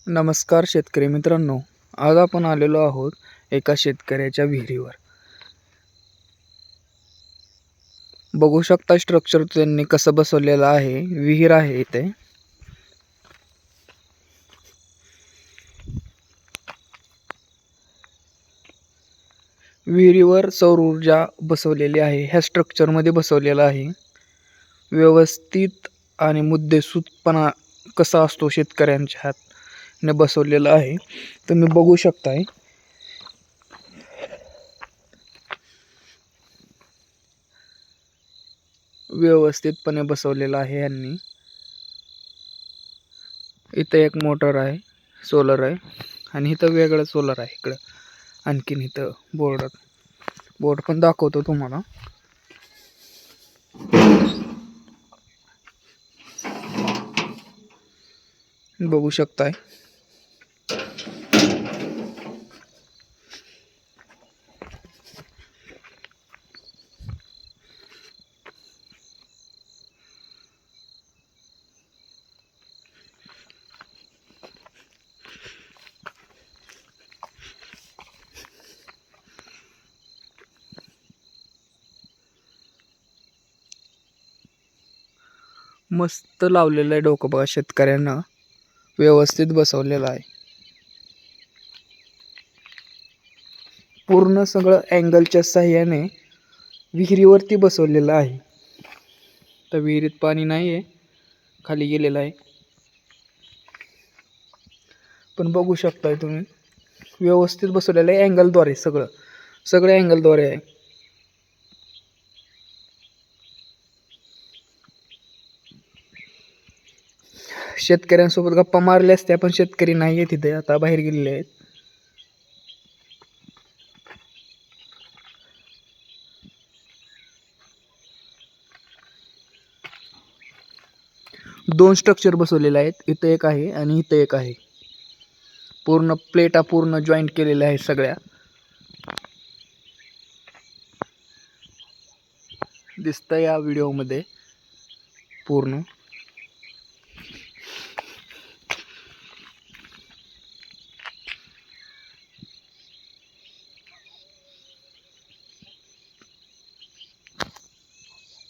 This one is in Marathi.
नमस्कार शेतकरी मित्रांनो, आज आपण आलेलो आहोत एका शेतकऱ्याच्या विहिरीवर. बघू शकता स्ट्रक्चर त्यांनी कसं बसवलेलं आहे. विहीर आहे इथे. विहिरीवर सौर ऊर्जा बसवलेली आहे. ह्या स्ट्रक्चरमध्ये बसवलेलं आहे. व्यवस्थित आणि मुद्देसूदपणा कसा असतो शेतकऱ्यांच्या हातने बसवलेलं आहे. तुम्ही बघू शकताय. व्यवस्थितपणे बसवलेलं आहे यांनी. इथं एक मोटर आहे, सोलर आहे, आणि इथं वेगळं सोलर आहे. इकडं आणखीन इथं बोर्ड पण दाखवतो तुम्हाला. बघू शकताय. मस्त लावलेलं आहे डोकं बघा. शेतकऱ्यांना व्यवस्थित बसवलेलं आहे. पूर्ण सगळं अँगलच्या साह्याने विहिरीवरती बसवलेलं आहे. तर विहिरीत पाणी नाही आहे, खाली गेलेलं आहे. पण बघू शकताय तुम्ही, व्यवस्थित बसवलेलं आहे. अँगलद्वारे सगळे अँगलद्वारे आहे. शेतकऱ्यांसोबत गप्पा मारल्या असत्या, पण शेतकरी नाही आहेत तिथे, आता बाहेर गेलेले आहेत. दोन स्ट्रक्चर बसवलेले आहेत. इथं एक आहे आणि इथं एक आहे. पूर्ण प्लेटा पूर्ण जॉईंट केलेल्या आहेत सगळ्या. दिसतं या व्हिडिओमध्ये पूर्ण.